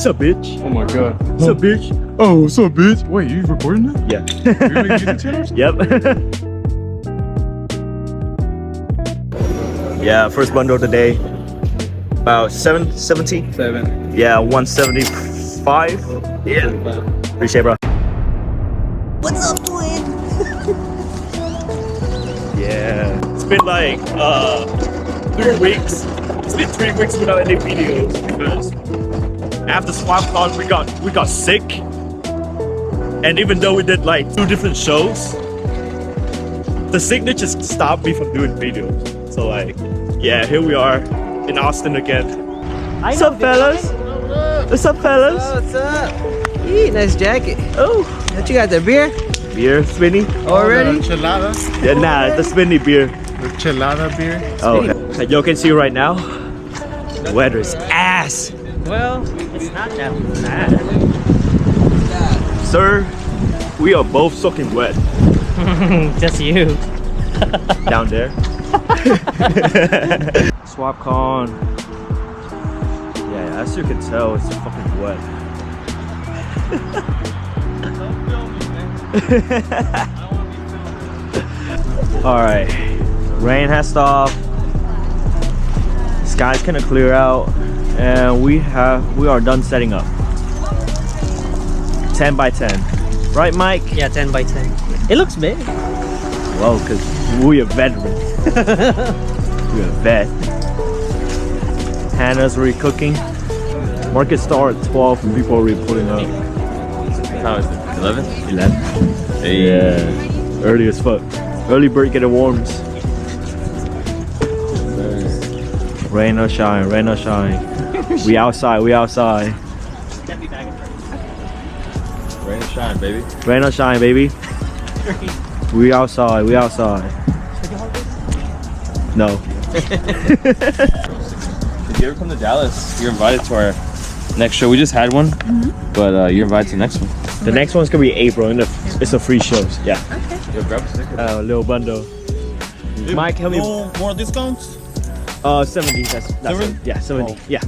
What's up, bitch? Oh my god. What's up, bitch? Oh, what's up, bitch? Wait, you recording that? Yeah. You're making YouTube channels? Yep. Yeah, first bundle today. About 70? 7. Yeah, 175. Yeah. Appreciate it, bro. What's up, twin? Yeah. It's been like 3 weeks. It's been 3 weeks without any videos because after SwapCon we got sick. And even though we did like 2 different shows, the sickness just stopped me from doing videos. So like, yeah, here we are in Austin again. What's up, fellas? What's up, fellas? What's up? Eee, nice jacket. Oh, What you got there, beer? beer, Spinny? Already? Chelada. Yeah, nah, the Spinny beer. The Chelada beer. Oh, okay. Y'all can see right now, the weather is ass. Well, it's not that bad. Sir, we are both soaking wet Just you. down there. SwapCon. Yeah, as you can tell, it's fucking wet. Alright, rain has stopped. Sky's kind of clear out, and we are done setting up. 10 by 10, right, Mike? Yeah, 10 by 10. It looks big. Well, because we are veterans. We're a vet. Hannah's already cooking. Market start at 12 and people are already pulling up. How is it? 11? 11. Hey. Yeah. Early as fuck. Early bird get the worms. Rain or shine, rain or shine. We outside, we outside. Rain and shine, baby. Rain or shine, baby. We outside, we outside. No. If you ever come to Dallas, you're invited to our next show. We just had one, but you're invited to the next one. The next one's gonna be April, and it's a free shows. Yeah. Yo, grab a sticker. Little bundle. Mike, help me. More discounts? 70. That's it. Yeah, 70. Oh. Yeah.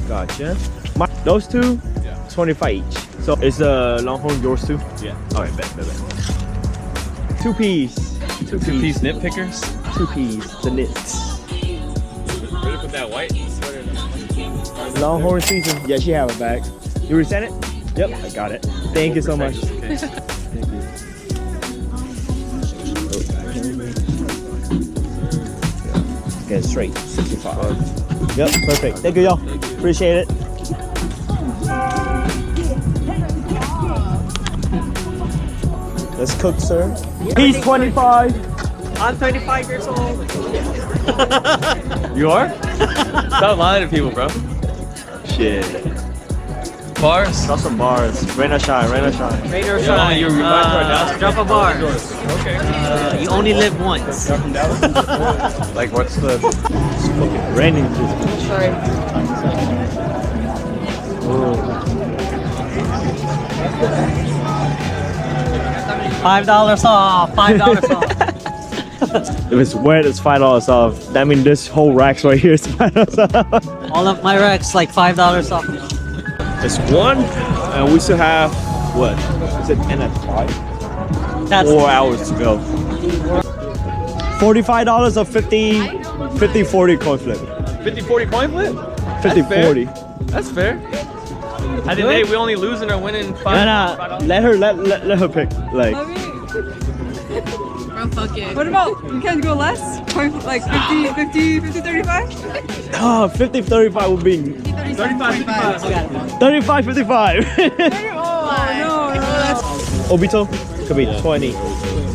Gotcha. Those two, Yeah. 25 each. So is the Longhorn yours too? Yeah. All right, bet. 2 piece. Two Two-piece nitpickers. 2 piece. The knits. Ready to put that white sweater? Longhorn season. Yeah, she have it back. You resent it? Yep, I got it. Thank you so much. Okay. Thank you. Get straight. 65. Yep, perfect. Thank you, y'all. Appreciate it. Let's cook, sir. He's 25. I'm 25 years old. You are? Stop lying to people, bro. Shit. Bars? Got some bars. Rain or shine, rain or shine. Rain or Yo, shine. you're invited to our Dallas. Drop a bar. Okay. You only live once. Like, what's the... It's fucking raining. Sorry. $5 off. $5 off. If it's wet, it's $5 off. That means this whole rack's right here is $5 off. All of my racks like $5 off. It's 1, and we still have, what? Is it end at 5? That's 4 hours to go. $45 or 50-40 coin flip. 50-40 coin flip? 50-40. That's fair. At the day, we only losing or winning $5. Nah, let her pick. Like, Bro, fuck it. What about, you can't go less? Like 50, 35? 50-35 would be 35. 35-55. Oh, no, that's... Obito could be 20.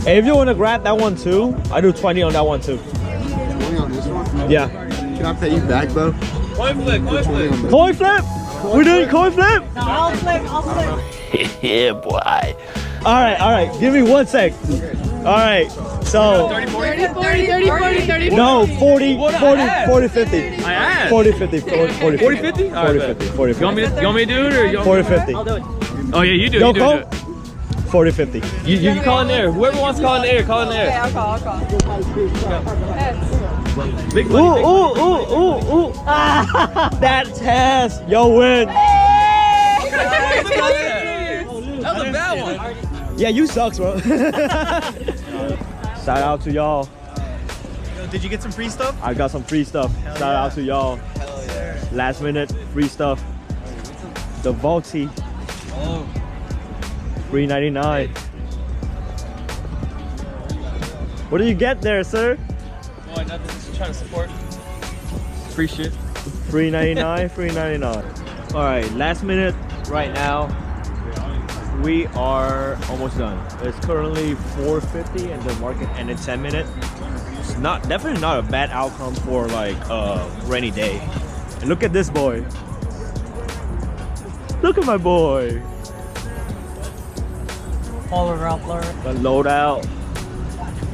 Hey, if you want to grab that one too, I do 20 on that one too. 20 on this one? Yeah. Can I pay you back, bro? Coin flip, coin flip. Coin flip? We're doing coin flip? I'll flip. Yeah, boy. All right. Give me 1 sec. All right. So 30, 40, 30. no, 40, 50. I asked. 40, 50. 40, 40, 50? 40, 50. 40, 50. You want me to do it or you want 40, 50. I'll do it. Oh, yeah, you do Yo, it. You do Cole? it. 40-50. You call in there. Whoever wants to call in the air, call in the Okay, air. I'll call. Heads. Big Ooh, money. ooh, ooh, ooh, ooh. That's ass. Yo win. That was a bad one. Yeah, you sucks, bro. Shout out to y'all. Did you get some free stuff? I got some free stuff. Shout out to y'all. Last minute free stuff. The Volti. Oh. $3.99. What do you get there, sir? Boy, nothing. Just trying to support. Free shit. $3.99, $3.99. All right, last minute right now. We are almost done. It's currently 4:50 and the market ended 10 minutes. It's definitely not a bad outcome for like a rainy day. And look at this boy. Look at my boy. Polar Rumbler. Gonna load out.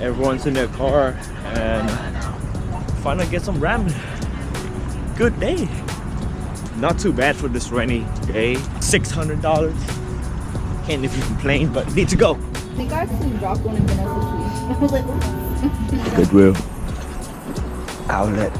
Everyone's in their car and finally get some ramen. Good day. Not too bad for this rainy day. $600. Can't even complain, but need to go. I think I actually dropped one in Vanessa Tree. I was like, oops. Goodwill outlet.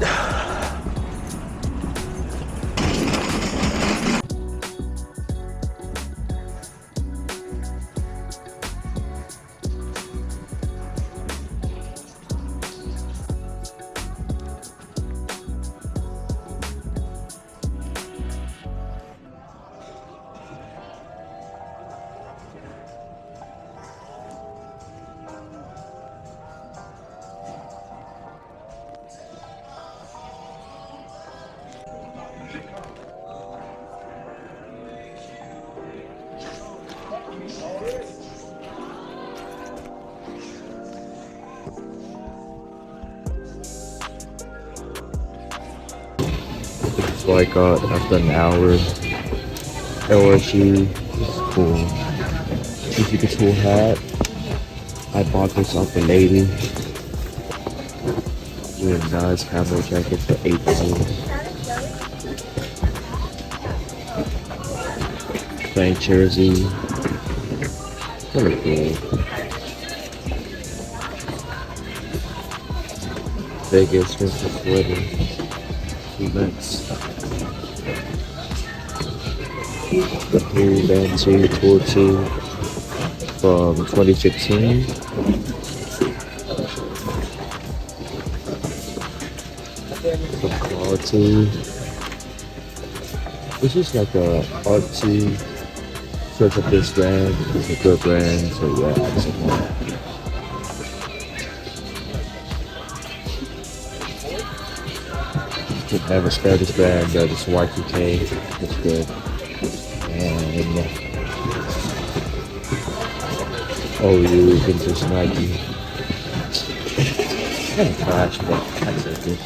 So I got after an hour LSU. This is cool. This is a cool hat. I bought this off a lady. Really nice camo jacket for $8. Plain jersey. Really cool. Big expensive sweater. Let's the Who Band 2 Tour 2 from 2015. Some quality. This is like a artsy search of this brand. It's a good brand, so yeah, it's a could never spare this brand, but it's Y2K. It's good. And OU vintage Nike. Kind of trash, but I take it.